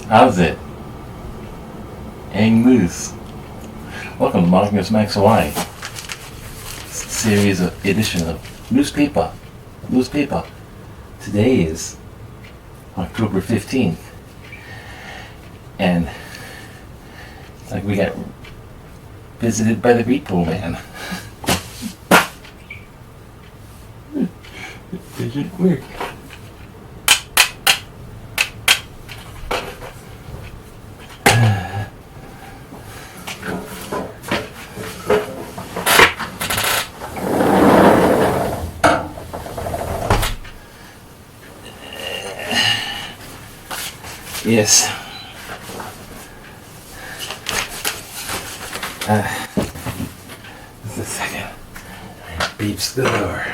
How's it? Hang loose. Welcome to Marcus Max Hawaii. Series of edition of newspaper. Today is October 15th. And it's like we got visited by the REPO man. It didn't work. Yes. Just a second. Beeps the door.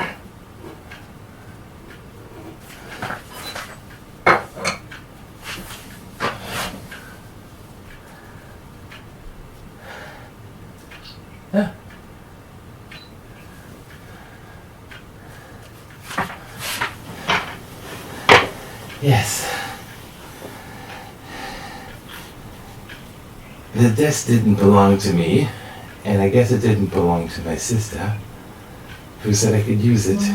Yeah. Yes. The desk didn't belong to me, and I guess it didn't belong to my sister, who said I could use it. And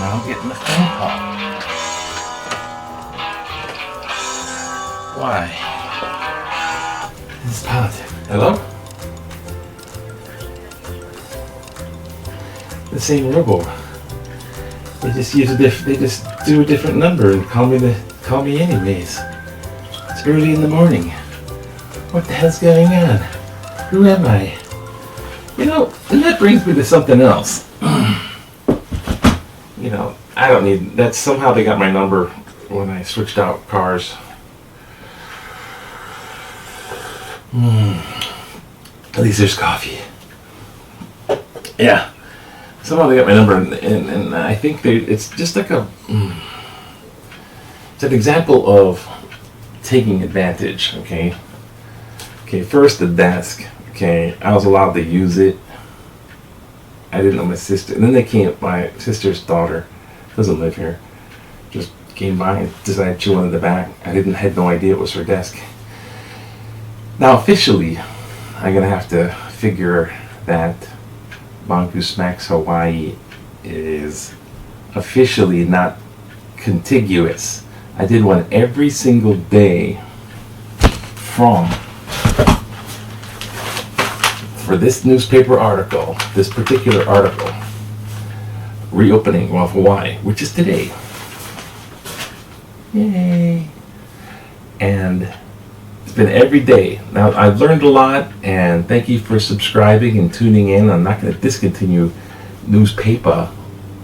now I'm getting a phone call. Why? This is politics. Hello? The same robo. They just use they just do a different number and call me anyways. It's early in the morning. What the hell's going on? Who am I? You know, and that brings me to something else. You know, I don't need that. Somehow they got my number when I switched out cars. At least there's coffee. Yeah. Somehow they got my number, and I think it's just like it's an example of taking advantage, okay? Okay, first the desk, okay? I was allowed to use it. I didn't know my sister. And then my sister's daughter, doesn't live here, just came by and decided she wanted the back. I had no idea it was her desk. Now officially, I'm gonna have to figure that Mongoose Max Hawaii is officially not contiguous. I did one every single day for this newspaper article, this particular article, reopening of Hawaii, which is today. Yay! And it's been every day. Now, I've learned a lot, and thank you for subscribing and tuning in. I'm not going to discontinue newspaper,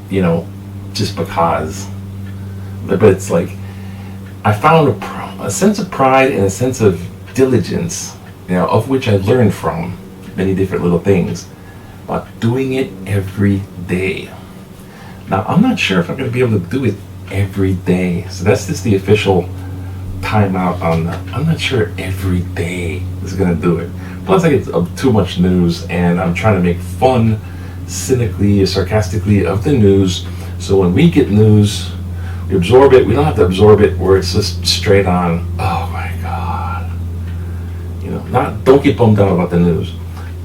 you know, just because. But it's like, I found a sense of pride and a sense of diligence, you know, of which I learned from many different little things, about doing it every day. Now, I'm not sure if I'm going to be able to do it every day. So that's just the official timeout on that. I'm not sure every day is going to do it. Plus, I get too much news, and I'm trying to make fun, cynically or sarcastically, of the news. So when we get news, we absorb it. We don't have to absorb it where it's just straight on. Oh my God! You know, don't get bummed out about the news.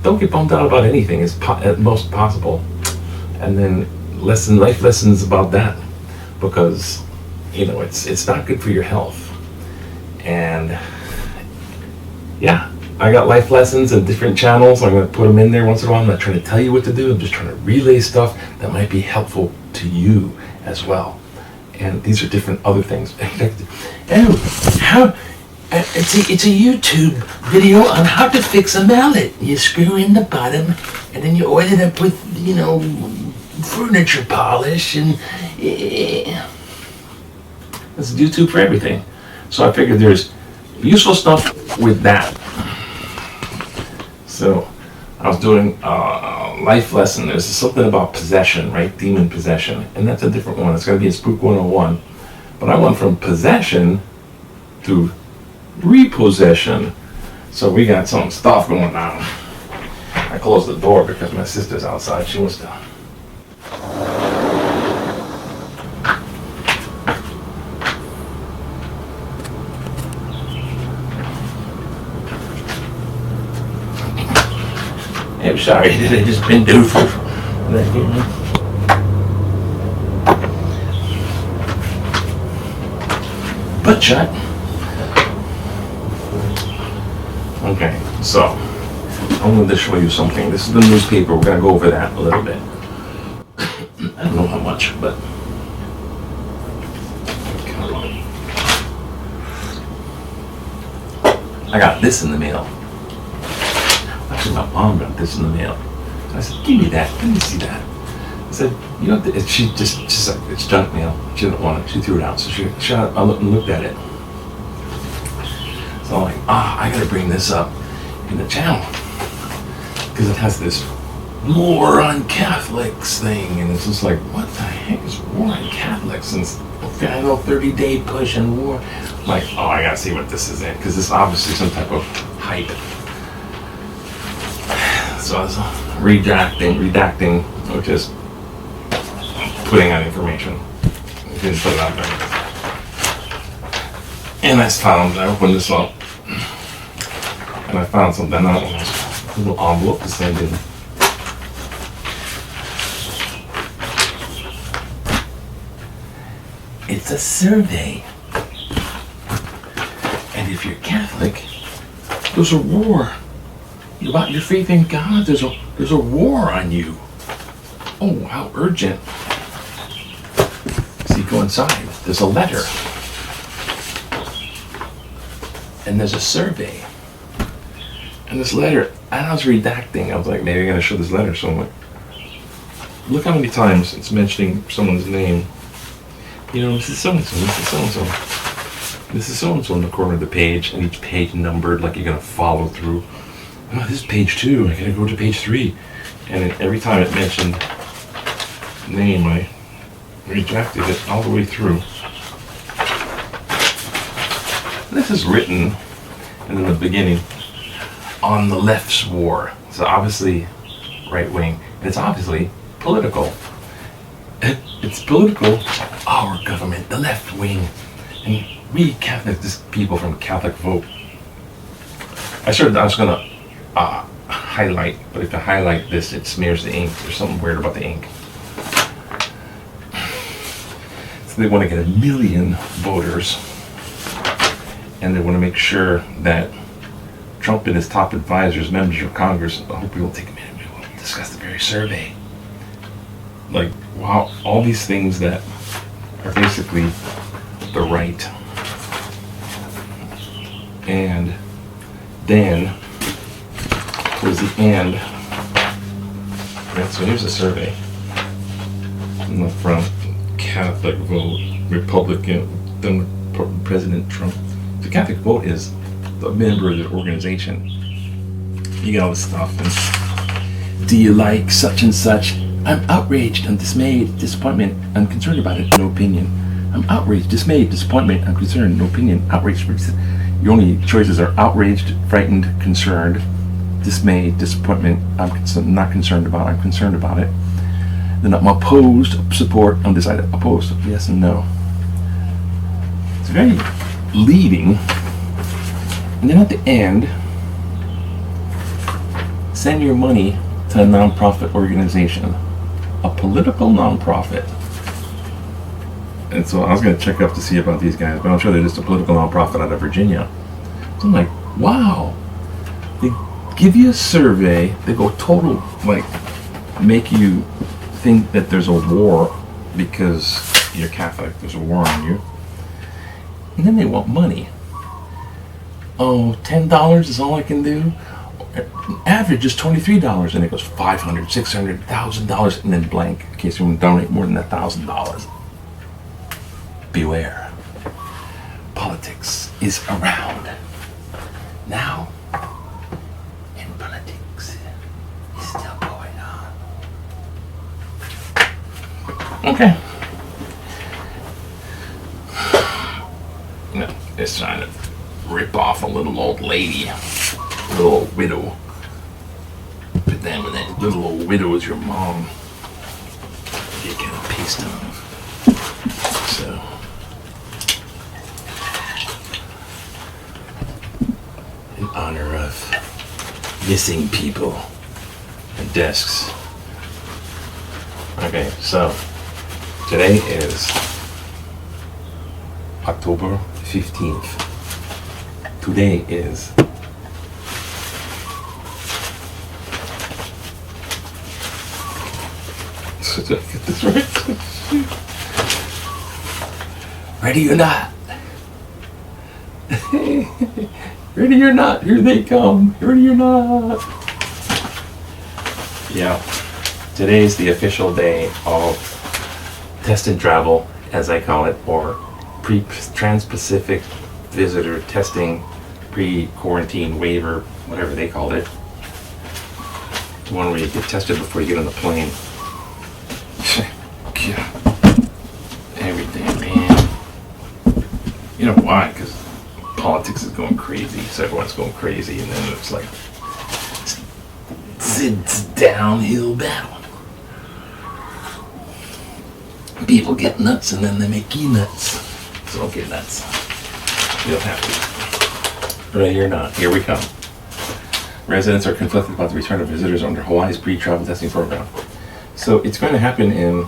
Don't get bummed out about anything. It's at most possible, and then life lessons about that, because you know it's not good for your health. And yeah, I got life lessons in different channels. I'm going to put them in there once in a while. I'm not trying to tell you what to do. I'm just trying to relay stuff that might be helpful to you as well. And these are different other things. It's a YouTube video on how to fix a mallet. You screw in the bottom, and then you oil it up with, you know, furniture polish, and it's YouTube for everything. So I figured there's useful stuff with that. So I was doing a life lesson. There's something about possession, right? Demon possession. And that's a different one. It's going to be in Spook 101. But I went from possession to repossession. So we got some stuff going on. I closed the door because my sister's outside. She wants to. I'm sorry, did I just bend over that here? Butt shot. Okay, so I'm going to show you something. This is the newspaper. We're going to go over that a little bit. I don't know how much, but I got this in the mail. Actually, my mom got this in the mail. So I said, give me that. Let me see that. I said, you know, she said, it's junk mail. She didn't want it. She threw it out. So I looked at it. So I'm like, I got to bring this up in the channel. Because it has this war on Catholics thing. And it's just like, what the heck is war on Catholics? And it's I know 30-day push and war. I'm like, I got to see what this is in. Because this is obviously some type of hype. So I was redacting, which is putting out information. I didn't put it out there. And I opened this up, and I found something else, a little envelope to send in. It's a survey. And if you're Catholic, there's a war. About your faith in God, there's a war on you. Oh, how urgent. See, go inside. There's a letter. And there's a survey. And this letter, and I was redacting. I was like, maybe I'm going to show this letter. So I'm like, look how many times it's mentioning someone's name. You know, this is so-and-so, this is so-and-so. This is so-and-so in the corner of the page, and each page numbered like you're going to follow through. Oh, this is page 2. I gotta go to page 3. And every time it mentioned name, I rejected it all the way through. This is written, and in the beginning, on the left's war. So obviously right wing. And it's obviously political. It's political. Our government, the left wing, and we Catholic, this people from Catholic vote. I was gonna highlight, but if I highlight this, it smears the ink. There's something weird about the ink. So they want to get 1 million voters, and they want to make sure that Trump and his top advisors, members of Congress, I hope we will take a minute, we will discuss the very survey. Like, wow, all these things that are basically the right. And then towards the end, right, so here's a survey in the front. Catholic vote, Republican, then President Trump. The Catholic vote is the member of the organization. You get all this stuff. And, do you like such and such? I'm outraged, I'm dismayed, disappointment, I'm concerned about it, no opinion. I'm outraged, dismayed, disappointment, I'm concerned, no opinion. Outraged, your only choices are outraged, frightened, concerned, dismayed, disappointment, I'm not concerned about, I'm concerned about it. Then I'm opposed, support, undecided, opposed, yes and no. It's very leading. And then at the end, send your money to a nonprofit organization, a political nonprofit. And so I was going to check up to see about these guys, but I'm sure they're just a political nonprofit out of Virginia. So I'm like, wow. They give you a survey, they go total, like, make you think that there's a war because you're Catholic, there's a war on you. And then they want money. Oh, $10 is all I can do? Average is $23, and it goes $500, $600, $1,000, and then blank, in case you want to donate more than $1,000. Beware. Politics is around. Now, and politics is still going on. Okay. No, it's trying to rip off a little old lady, a little old widow. But then when that little old widow is your mom, you can paste them. So, in honor of missing people, desks. Okay, so today is October 15th. Today is did I get this right? Ready or not? Ready or not? Here they come. Ready or not? Yeah. Today's the official day of test and travel, as I call it, or TransPacific visitor testing, pre-quarantine waiver, whatever they called it. The one where you get tested before you get on the plane. Everything, man. You know why? Because politics is going crazy, so everyone's going crazy, and then it's like it's a downhill battle. People get nuts, and then they make you nuts. So don't get nuts. You don't have to. Ready or not, here we come. Residents are conflicted about the return of visitors under Hawaii's pre-travel testing program. So it's going to happen in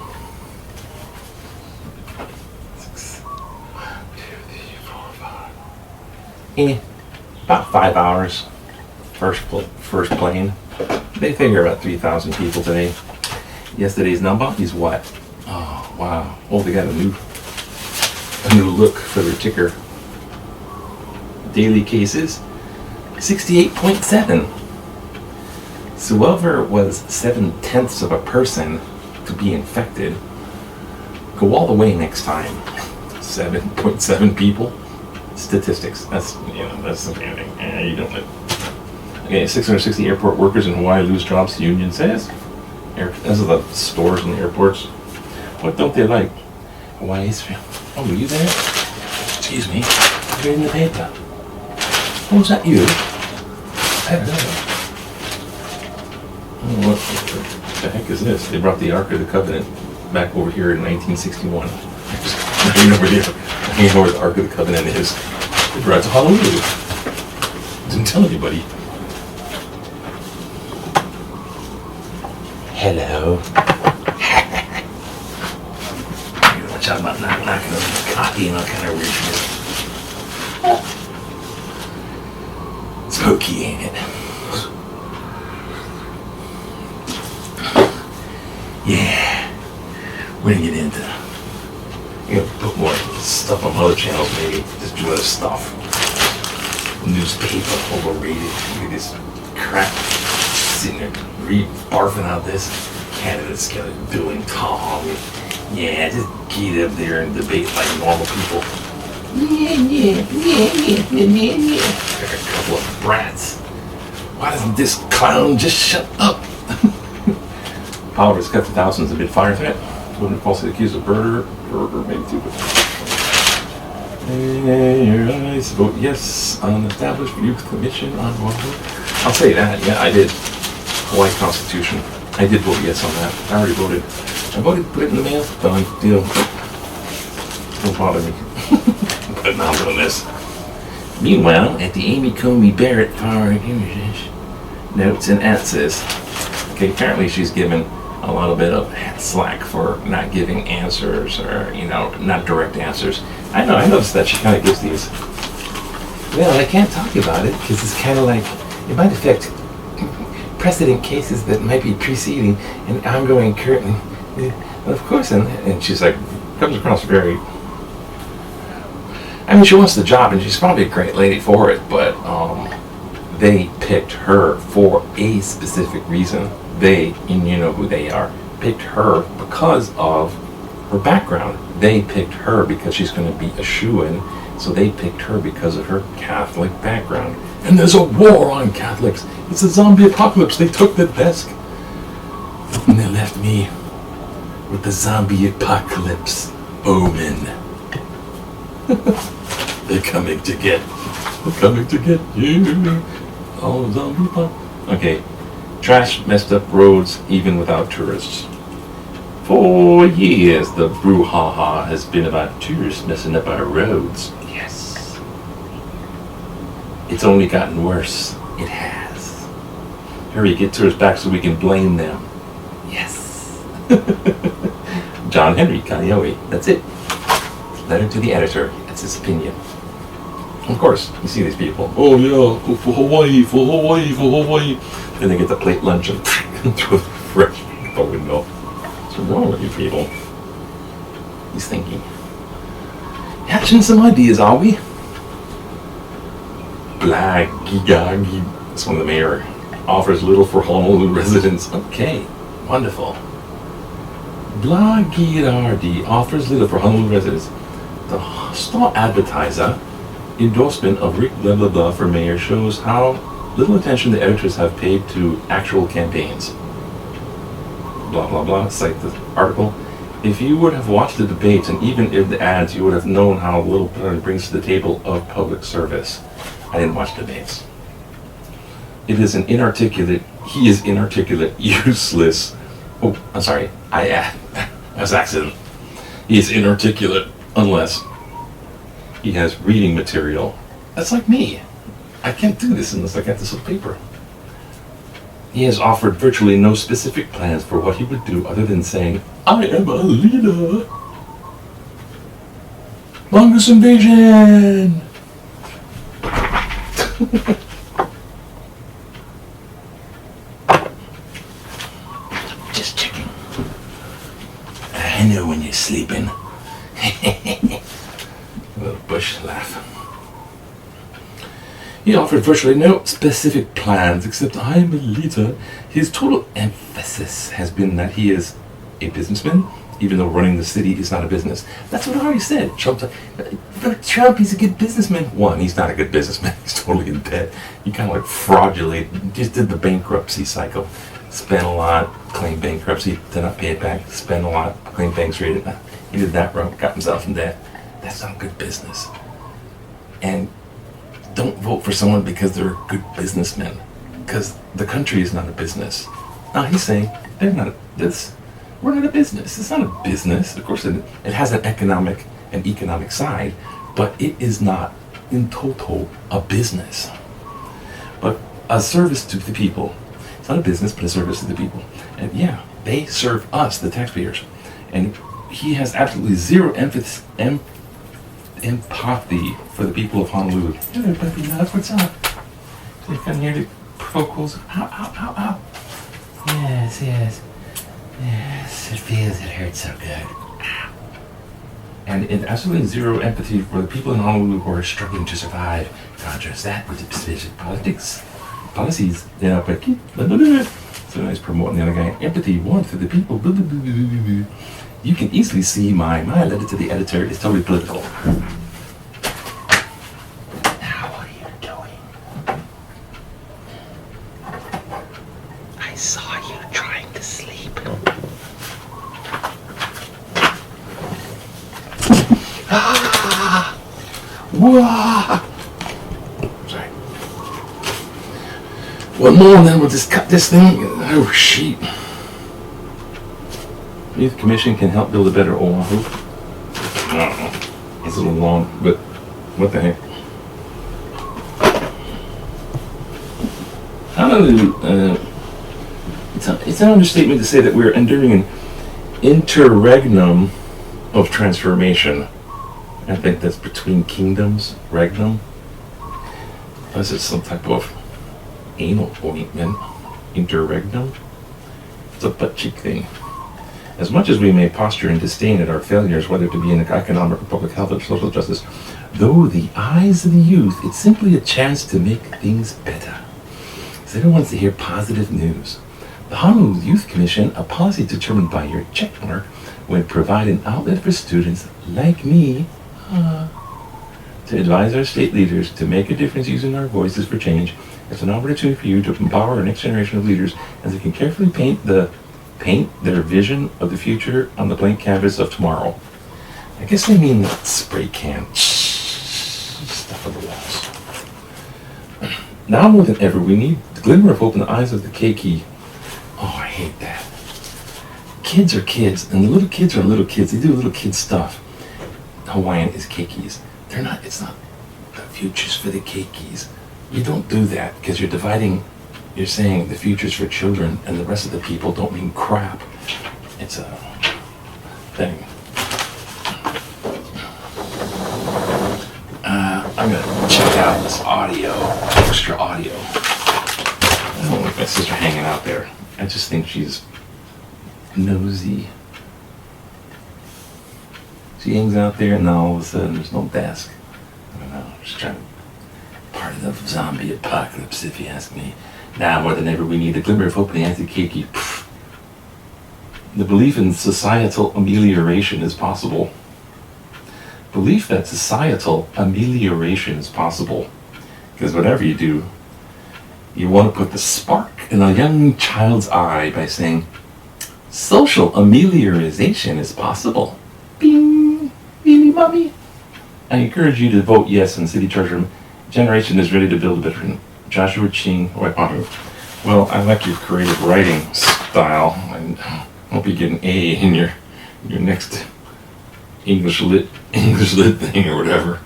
about 5 hours. First plane. They figure about 3,000 people today. Yesterday's number is what? Oh wow! Oh, they got a new look for their ticker. Daily cases, 68.7. So whoever was 7/10 of a person to be infected, go all the way next time. 7.7 people. Statistics. That's something. You don't know. Okay, 660 airport workers in Hawaii lose jobs, the union says. Those are the stores and the airports. What don't they like? Hawaii's. Oh, were you there? Excuse me. I'm reading the paper. Oh, was that you? I don't know. Oh, what the heck is this? They brought the Ark of the Covenant back over here in 1961. I don't even know where the Ark of the Covenant is. They brought it to Honolulu. Didn't tell anybody. Hello. Watch out about not knocking over the coffee and all kind of weird shit. Smoky, ain't it? Yeah. We're gonna get into put more stuff on other channels, maybe. Just do other stuff. Newspaper, overrated. Look at this crap. Sitting there barfing out this. Candidates doing Tom. Yeah, just get up there and debate like normal people. Yeah. They're a couple of brats. Why doesn't this clown just shut up? Power has cut to thousands amid fire threat. Woman falsely accused of murder, or maybe two. Your eyes vote yes on established youth commission on Honolulu. I'll say that. Yeah, I did. Hawaii Constitution. I did vote yes on that. I already voted. I voted, put it in the mail. Done deal. Don't bother me. But now I'm doing this. Meanwhile, at the Amy Comey Barrett Power notes and answers. Okay, apparently she's given a little bit of slack for not giving answers, or not direct answers. I noticed that she kind of gives these. Well, I can't talk about it because it's kind of like it might affect precedent cases that might be preceding an ongoing current. Of course, and she's like comes across very. I mean, she wants the job, and she's probably a great lady for it, but they picked her for a specific reason. They, and you know who they are, picked her because of her background. They picked her because she's going to be a shoo-in, so they picked her because of her Catholic background. And there's a war on Catholics. It's a zombie apocalypse. They took the desk, and they left me with the zombie apocalypse omen. They're coming to get you. Oh, zombie apocalypse. Okay. Trash messed up roads even without tourists. For years, the brouhaha has been about tourists messing up our roads. Yes. It's only gotten worse. It has. Hurry, get to his back so we can blame them. Yes. John Henry Kaneohe. That's it. Letter to the editor. That's his opinion. Of course, you see these people. Oh yeah, go for Hawaii, for Hawaii, for Hawaii. Then they get the plate lunch and throw the fresh out the window. What's wrong with you people? He's thinking. Hatching some ideas, are we? Blagigagi. That's when the mayor offers little for Honolulu residents. Okay, wonderful. Blagirardi offers little for Honolulu residents. The stall advertiser endorsement of Rick blah blah blah for mayor shows how little attention the editors have paid to actual campaigns. Blah blah blah. Cite the article. If you would have watched the debates and even in the ads, you would have known how little it brings to the table of public service. I didn't watch debates. It is an inarticulate. He is inarticulate, useless. Oh, I'm sorry. That was accident. He is inarticulate unless he has reading material. That's like me. I can't do this unless I got this on paper. He has offered virtually no specific plans for what he would do other than saying, I am a leader. Longest invasion. Just checking. I know when you're sleeping. Little bush laugh. He offered virtually no specific plans except I am a leader. His total emphasis has been that he is a businessman, even though running the city is not a business. That's what I already said. Trump, he's a good businessman. One, he's not a good businessman. He's totally in debt. He kind of like fraudulate, just did the bankruptcy cycle. Spent a lot, claimed bankruptcy, did not pay it back. Spent a lot, claimed banks rated. He did that route, got himself in debt. That's not good business. And don't vote for someone because they're a good businessman. Because the country is not a business. Now he's saying they're not we're not a business. It's not a business. Of course it has an economic side, but it is not in total a business. But a service to the people. It's not a business, but a service to the people. And yeah, they serve us, the taxpayers. And he has absolutely zero empathy for the people of Honolulu. Hello, puppy love, what's up? They come here to provoke holes. Ow, ow, ow, ow. Yes, yes. Yes, it feels, it hurts so good. Ow. And absolutely zero empathy for the people in Honolulu who are struggling to survive. Contrast that with the specific policies. Yeah, but keep. So nice promoting the other guy. Empathy, warmth for the people. You can easily see my letter to the editor is totally political. Now, what are you doing? I saw you trying to sleep. Ah! Wah! Sorry. One more and then we'll just cut this thing. Oh, sheet. Youth Commission can help build a better Oahu. I don't know. It's a little long, but what the heck? Honolulu, it's an understatement to say that we're enduring an interregnum of transformation. I think that's between kingdoms, regnum. Unless it's some type of anal ointment, interregnum. It's a butt cheek thing. As much as we may posture in disdain at our failures, whether to be in economic or public health or social justice, though the eyes of the youth, it's simply a chance to make things better. Because everyone wants to hear positive news. The Honolulu Youth Commission, a policy determined by your check mark, would provide an outlet for students like me to advise our state leaders to make a difference using our voices for change. It's an opportunity for you to empower our next generation of leaders as they can carefully paint their vision of the future on the blank canvas of tomorrow. I guess they mean that spray can stuff on the walls. Now more than ever, we need the glimmer of hope in the eyes of the keiki. Oh, I hate that. Kids are kids, and the little kids are little kids. They do little kid stuff. Hawaiian is keikis. It's not the future's for the keikis. You don't do that because you're dividing you're saying the future's for children and the rest of the people don't mean crap. It's a thing. I'm gonna check out this audio, extra audio. I don't like my sister hanging out there. I just think she's nosy. She hangs out there and then all of a sudden there's no desk. I don't know, just trying to part of the zombie apocalypse if you ask me. Now more than ever we need a glimmer of hope in the anti-keiki. The belief in societal amelioration is possible. Belief that societal amelioration is possible. Because whatever you do, you want to put the spark in a young child's eye by saying, social amelioration is possible. Bing! Really, mommy? I encourage you to vote yes in City Treasurer. Generation is ready to build a better Joshua Ching. Well, I like your creative writing style. I hope you get an A in your next English lit thing or whatever.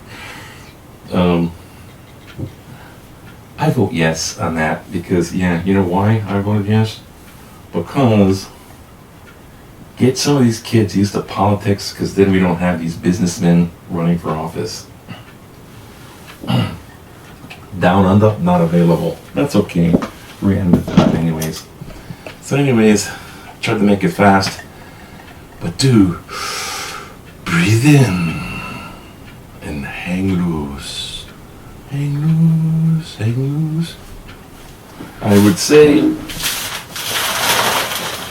I vote yes on that because, yeah, you know why I voted yes? Because get some of these kids used to politics because then we don't have these businessmen running for office. Down under, not available. That's okay. We're gonna end with that anyways. So anyways, try to make it fast, but do breathe in and hang loose. Hang loose, hang loose. I would say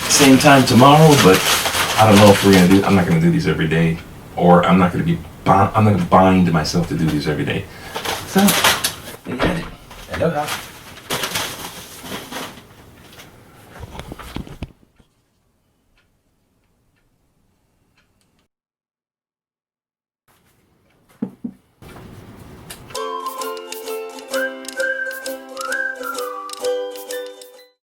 same time tomorrow, but I don't know if we're gonna do. I'm not gonna do these every day, or I'm not gonna bind myself to do these every day. So, there you have it. Aloha.